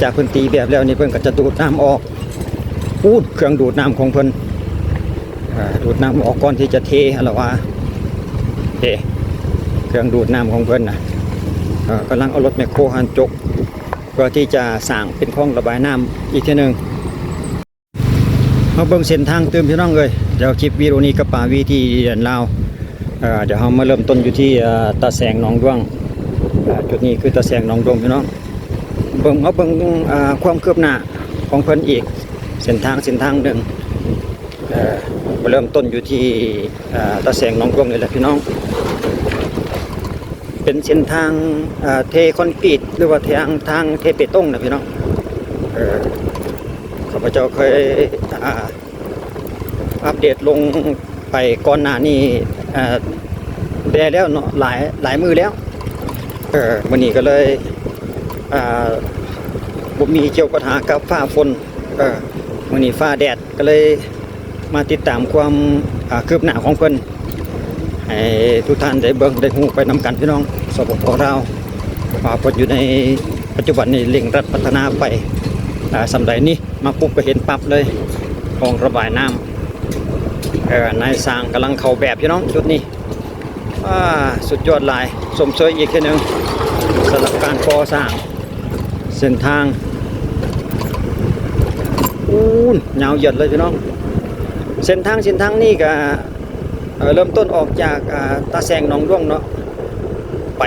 จากพื้นที่แบบแล้วนี่เพิ่นก็จะดูดน้ำออกพูดเครื่องดูดน้ำของเพิ่นดูดน้ำออกก่อนที่จะเทอะไรวะเทเครื่องดูดน้ำของเพิ่นนะกำลังเอารถแมคโครหันจกเพื่อที่จะสร้างเป็นคลองระบายน้ำอีกทีหนึ่งเราเบิ่งเส้นทางเติมพี่น้องเลยเดี๋ยวคลิปวิดีโอนี้กับป่าวีที่เดินลาวเดี๋ยวเรามาเริ่มต้นอยู่ที่ตาแสงหนองดวงจุดนี้คือตาแสงหนองดวงพี่น้องเบิ่งความคืบหน้าของเพิ่นอีกเส้นทางหนึ่งเริ่มต้นอยู่ที่ตาแสงหนองดวงนี่แหละพี่น้องเป็นเส้นทางเทคอนกรีตหรือว่าทางเทเปตงนะพี่น้องข้าพเจ้าเคยอัปเดตลงไปก่อนหน้านี้ได้แล้วเนาะหลายมือแล้ววันนี้ก็เลยบ่มีเกี่ยวปัญหากับฟ้าฝนวันนี้ฟ้าแดดก็เลยมาติดตามความคืบหน้าของเพิ่นให้ทุกท่านได้เบิ่งได้ฮู้ไปนำกันพี่น้องสปป.ลาวว่าเพิ่นอยู่ในปัจจุบันนี้เร่งรัดพัฒนาไปสำใดนี้มาปุ๊บก็เห็นปั๊บเลยคลองระบายน้ำนายสร้างกำลังเข้าแบบพี่น้องจุดนี้สุดยอดหลายสมเสยอีกทีหนึ่งสำหรับการก่อสร้างเส้นทางยาวเหยียดเลยพี่น้องเส้นทางนี่ก็เริ่มต้นออกจากตาแสงหนองดวงเนาะไป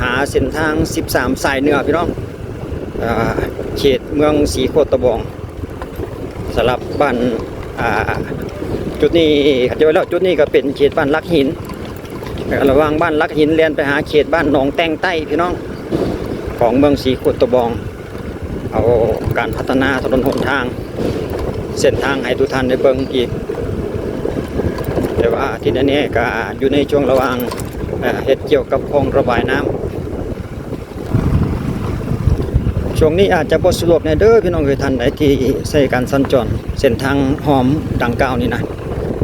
หาเส้นทาง13สายเหนือพี่น้องเขตเมืองศรีโคตรบองสำหรับบ้านจุดนี้เดี๋ยวแล้วจุดนี้ก็เป็นเขตบ้านลักหินระหว่างบ้านลักหินเลียนไปหาเขตบ้านหนองแตงใต้พี่น้องของเมืองศรีโคตรบองเอาการพัฒนาถนนหนทางเส้นทางให้ทุกท่านได้เบิ่งอีกแต่ว่าที่นี้ก็อยู่ในช่วงระหว่างเฮ็ดเกี่ยวกับคลองระบายน้ำช่วงนี้อาจจะบ่สะดวกในเด้อพี่น้องท่านใดที่ใช้การสัญจรเส้นทางหอมดังกล่าวนี่นะ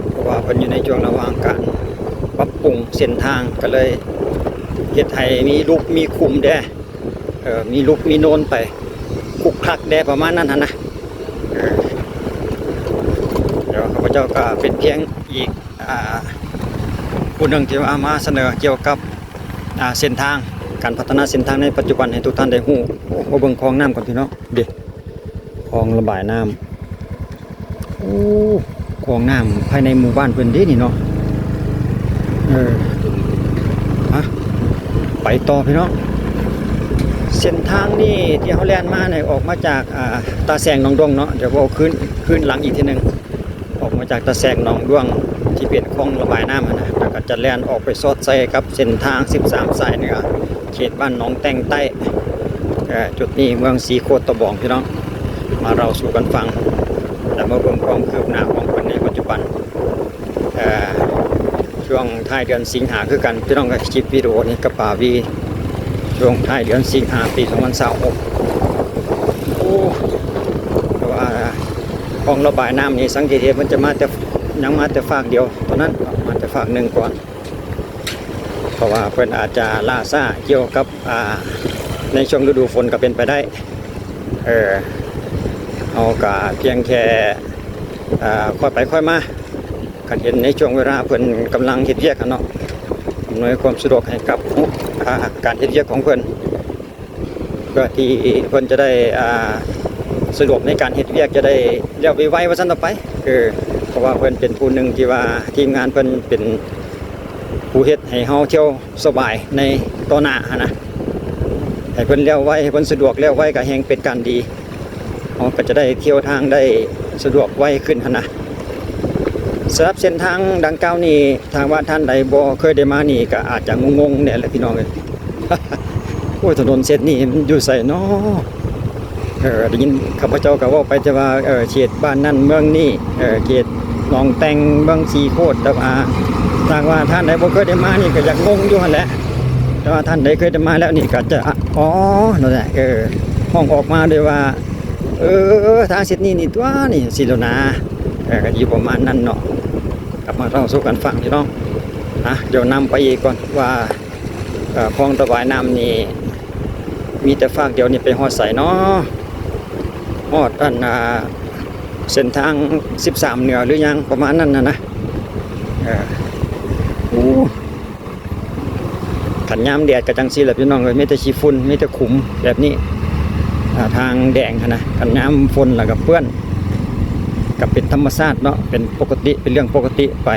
เพราะว่าเพิ่นอยู่ในช่วงระหว่างการปรับปรุงเส้นทางก็เลยเฮ็ดให้มีลุกมีคุมแด่มีลุกมีโนนไปคุกคักแด่ประมาณนั้นนะเดี๋ยวข้าพเจ้าก็เป็นเพียงอีกผู้หนึ่งที่มาเสนอเกี่ยวกับเส้นทางการพัฒนาเส้นทางในปัจจุบันให้ทุกท่านได้ฮู้มาเบิ่งคลองน้ำก่อนพี่น้องเด็กคลองระบายน้ำคลองน้ำภายในหมู่บ้านเพิ่นเด้นี่เนาะไปต่อพี่น้องเส้นทางนี่ที่เขาแล่นมาเนี่ยออกมาจากตาแสงหนองดวงเนาะเดี๋ยวเอาขึ้นหลังอีกทีนึงออกมาจากตาแสงหนองดวงที่เป็นคลองระบายน้ำนะแล้วก็จะแล่นออกไปซอดใส่กับเส้นทาง13สายเหนือเขตบ้านหนองแตงใต้จุดนี้เมืองศรีโคตรบองพี่น้องมาเราสู่กันฟังและมาเบิ่งความคืบหน้าของคนในปัจจุบันช่วงท้ายเดือนสิงหาคือกันพี่น้องกับคลิปวิดีโอนี้กับป่าวีช่วงท้ายเดือนสิงหาปี2026เพราะว่าคลองระบายน้ำนี้สังเกตเห็นมันจะมาแต่ฝากเดียวตอนนั้นมาแต่ฝากหนึ่งก่อนเพราะว่าเพิ่นอาจจะล่าซ่าเกี่ยวกับในช่วงฤดูฝนก็เป็นไปได้เอากะเพียงแค่ค่อยไปค่อยมากันเห็นในช่วงเวลาเพิ่นกำลังเฮ็ดเวียกกันเนาะอำนวยความสะดวกให้กับการเฮ็ดเวียกของเพิ่นเพื่อที่เพิ่นจะได้สะดวกในการเฮ็ดเวียกจะได้เรียกไวๆว่าซั่นต่อไปเพราะว่าเพิ่นเป็นผู้หนึ่งที่ว่าทีมงานเพิ่นเป็นผู้เฮ็ดให้เฮาเที่ยวสบายในต่อหน้านะให้เพิ่นเลี้ยวไวให้เพิ่นสะดวกเลี้ยวไวก็แฮงเป็นการดีเฮาก็จะได้เที่ยวทางได้สะดวกไวขึ้นหั่นนะสำหรับเส้นทางดังกล่าวนี้ทางว่าท่านใดบ่เคยได้มานี่ก็อาจจะงงๆเนี่ยแหละพี่น้องเอ้ย โอ้ยถนนเส้นนี้มันอยู่ไสเนาะได้ยินข้าพเจ้าก็เว้าไปแต่ว่าเขตบ้านนั่นเมืองนี้เขตหนองแตงเมืองศรีโคตรแต่ว่าทางว่าท่านใดบ่เคยได้มานี่ก็อยากงงอยู่หั่นแหละแต่ว่าท่านใดเคยได้มาแล้วนี่ก็จะนั่นแหละห้องออกมาด้วยว่าทางเส้นนี้นี่ตัวนี่สิแล้วนะก็อยู่ประมาณนั้นเนาะกลับมาเล่าสู่กันฟังพี่น้องเดี๋ยวนำไปอีกก่อนว่าคลองระบายน้ำนี่มีแต่ฝากเดียวนี่ไปฮอดใส่เนาะ อดอันเส้นทาง13เหนือหรือยังประมาณนั้นนะโอ้ขันยามแดดกระจังซีแหละพี่น้องเลยไม่แต่ขี้ฝุ่นไม่แต่ขุมแบบนี้ทางแดงนะขันยามฝนแล้วกับเปื้อนกับเป็นธรรมชาติเนาะเป็นปกติเป็นเรื่องปกติไป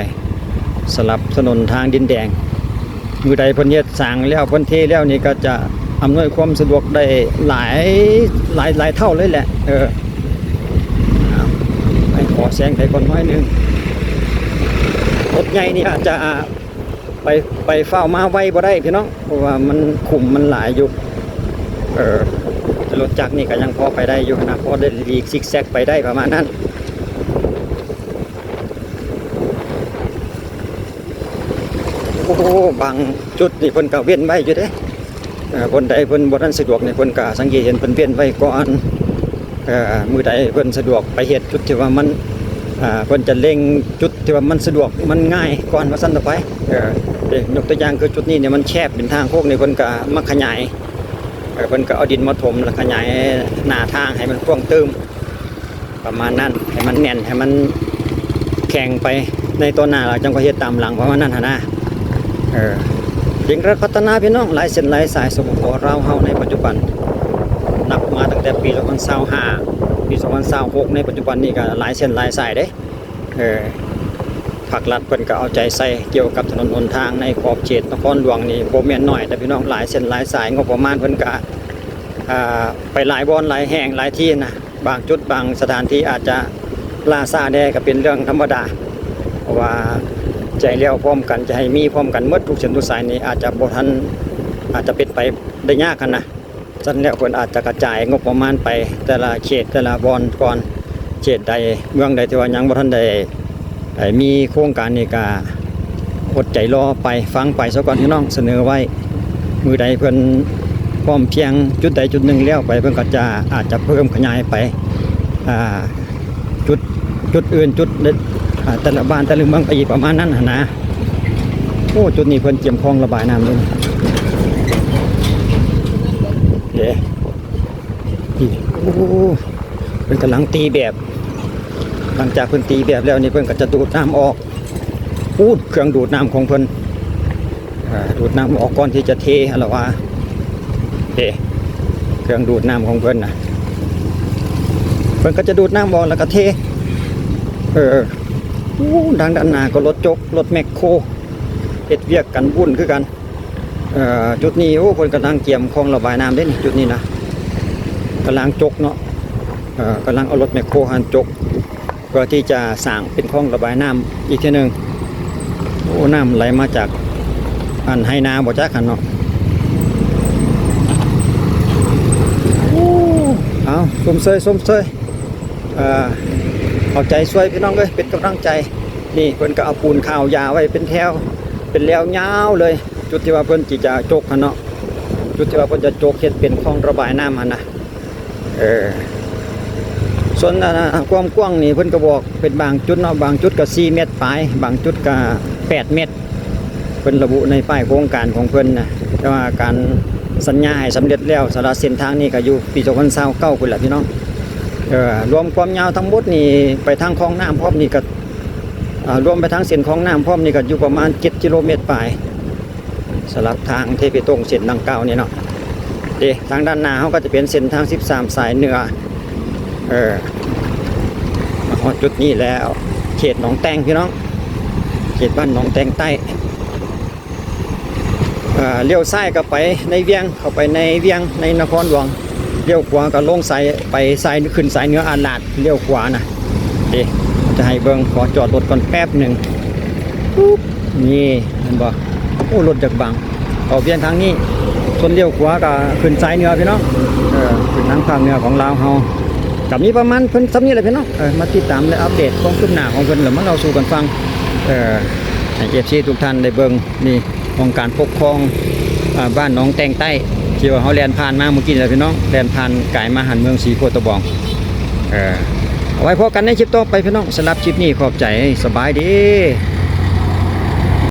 สลับถนนทางดินแดงมือใดเพิ่นเฮ็ดสร้างแล้วเพิ่นเทแล้วนี่ก็จะอำนวยความสะดวกได้หลายเท่าเลยแหละไปขอแซงไปก่อนน้อยนึงรถใหญ่นี่อาจจะไปเฝ้ามาไว้บ่ได้พี่น้องเพราะว่ามันขุมมันหลายอยู่รถจักรนี่ก็ยังพอไปได้อยู่นะพอได้ลีกซิกแซกไปได้ประมาณนั้นโอ้บางจุดนี่เพิ่นก็เว้นไว้อยู่เด้คนใดเพิ่นบ่ทันสะดวกนี่เพิ่นก็สังเกตเห็นเพิ่นเว้นไว้ก่อนมื้อใดเพิ่นสะดวกไปเฮ็ดจุดที่ว่ามันเพิ่นจะเล็งจุดที่ว่ามันสะดวกมันง่ายก่อนว่าซั่นต่อไปยกตัวอย่างคือจุดนี้เนี่ยมันแคบเป็นทางโค้งนี่เพิ่นก็มาขยายเพิ่นก็เอาดินมาถมแล้วขยายหน้าทางให้มันกว้างตื้มประมาณนั้นให้มันแน่นให้มันแข็งไปในตัวหน้าเราจังก็เฮ็ดตามหลังประมาณนั้นนะยิ่งรัฐพัฒนาพี่น้องหลายเส้นหลายสายสปป.ลาวเฮาในปัจจุบันนับมาตั้งแต่ปี2025ปี2026ในปัจจุบันนี้ก็หลายเส้นหลายสายเด้ภาครัฐเพิ่นก็เอาใจใส่เกี่ยวกับถนนหนทางในขอบเขตนครหลวงนี่บ่แม่นน้อยแต่พี่น้องหลายเส้นหลายสายงบประมาณเพิ่นก็ไปหลายบ่อนหลายแห่งหลายที่นะบางจุดบางสถานที่อาจจะล่าช้าแน่ก็เป็นเรื่องธรรมดาเพราะว่าใจเลี้ยวพร้อมกันจะให้มีพร้อมกันหมดทุกเส้นทุกสายนี่อาจจะบ่ทันอาจจะเป็นไปได้ยากกันนะฉะนั้นแล้วเพิ่นอาจจะกระจายงบประมาณไปแต่ละเขตแต่ละบ่อนก่อนเขตใดเมืองใดที่ว่ายังบ่ทันได้มีโครงการนี้ก็อดใจรอไปฟังไปซะก่อนพี่น้องเสนอไว้มือใดเพิ่นพร้อมเพียงจุดใดจุดหนึ่งแล้วไปเพิ่นก็จะอาจจะเพิ่มขยายไปจุดอื่นจุดแต่ละบ้านแต่ละเมืองไปอีกประมาณนั้นนะโอ้จุดนี้เพิ่นเตรียมคลองระบายน้ำด้วยโอ้เพิ่นกำลังตีแบบหลังจากเพิ่นตีแบบแล้วนี่เพิ่นก็จะดูดน้ำออกเครื่องดูดน้ำของเพิ่นดูดน้ำออกก่อนที่จะเทอะไรวะเครื่องดูดน้ำของเพิ่นนะเพิ่นก็จะดูดน้ำออกแล้วก็เทดังด้านหน้าก็รถจกรถแมคโครเฮ็ดเวียกกันวุ่นคือกันจุดนี้โอ้เพิ่นกำลังเกี่ยมคลองระบายน้ำเด้นี่จุดนี้นะกำลังจกเนาะกำลังเอารถแมคโครหันจกเพื่อที่จะสร้างเป็นคลองระบายน้ำอีกทีหนึ่งโอ้น้ำไหลมาจากอันไหนาบ่จักกันเนาะเอาสมเสยเอาใจช่วยพี่น้องเลยเป็นกำลังใจนี่เพิ่นก็เอาปูนข้าวยาไว้เป็นแถวเป็นแนวยาวเลยจุดที่ว่าเพิ่นจะจกเนาะจุดที่ว่าเพิ่นจะจกเฮ็ดเป็นคลองระบายน้ำนะส่วนความกว้างนี่เพิ่นก็บอกเป็นบางจุดเนาะบางจุดก็4 เมตรปลายบางจุดก็8 เมตรเพิ่นระบุในป้ายโครงการของเพิ่นนะแต่ว่าการสัญญาให้สำเร็จแล้วสำหรับเส้นทางนี้ก็อยู่ปี2029พุ่นแหละพี่น้องรวมความยาวทั้งหมดนี่ไปทางคลองน้ำพร้อมนี่ก็รวมไปทางเส้นคลองน้ำพร้อมนี่ก็อยู่ประมาณ7 กิโลเมตรปลายสำหรับทางเทพิตงเส้นดังกล่าวนี่เนาะทางด้านหน้าเขาก็จะเป็นเส้นทาง13สายเหนือมาฮอดจุดนี้แล้วเขตหนองแตงพี่น้องเขตบ้านหนองแตงใต้เลี้ยวซ้ายก็ไปในเวียงเข้าไปในเวียงในนครหลวงเลี้ยวขวาก็ลงสายไปสายขึ้นสายเหนืออาลาดเลี้ยวขวานะจะให้เบิ่งขอจอดรถก่อนแป๊บหนึ่งนี่เห็นบ่โอ้รถจากบางออกเวียงทางนี้ส่วนเลี้ยวขวาก็ขึ้นสายเหนือพี่น้องขึ้นทางภาคเหนือของลาวเฮากับนี้ประมาณเพิ่นซ้ำนี้แหละพี่น้องมาติดตามและอัปเดตความคืบหน้าของเพิ่นแล้วมาเราสู่กันฟังให้FCทุกท่านได้เบิ่งนี่ของการปกครองบ้านหนองแตงใต้ที่ว่าเฮาแล่นผ่านมาเมื่อกี้แหละพี่น้องแล่นผ่านกายมาหันเมืองศรีโคตะบองเอาไว้พบกันในคลิปต่อไปพี่น้องสำหรับคลิปนี้ขอบใจสบายดี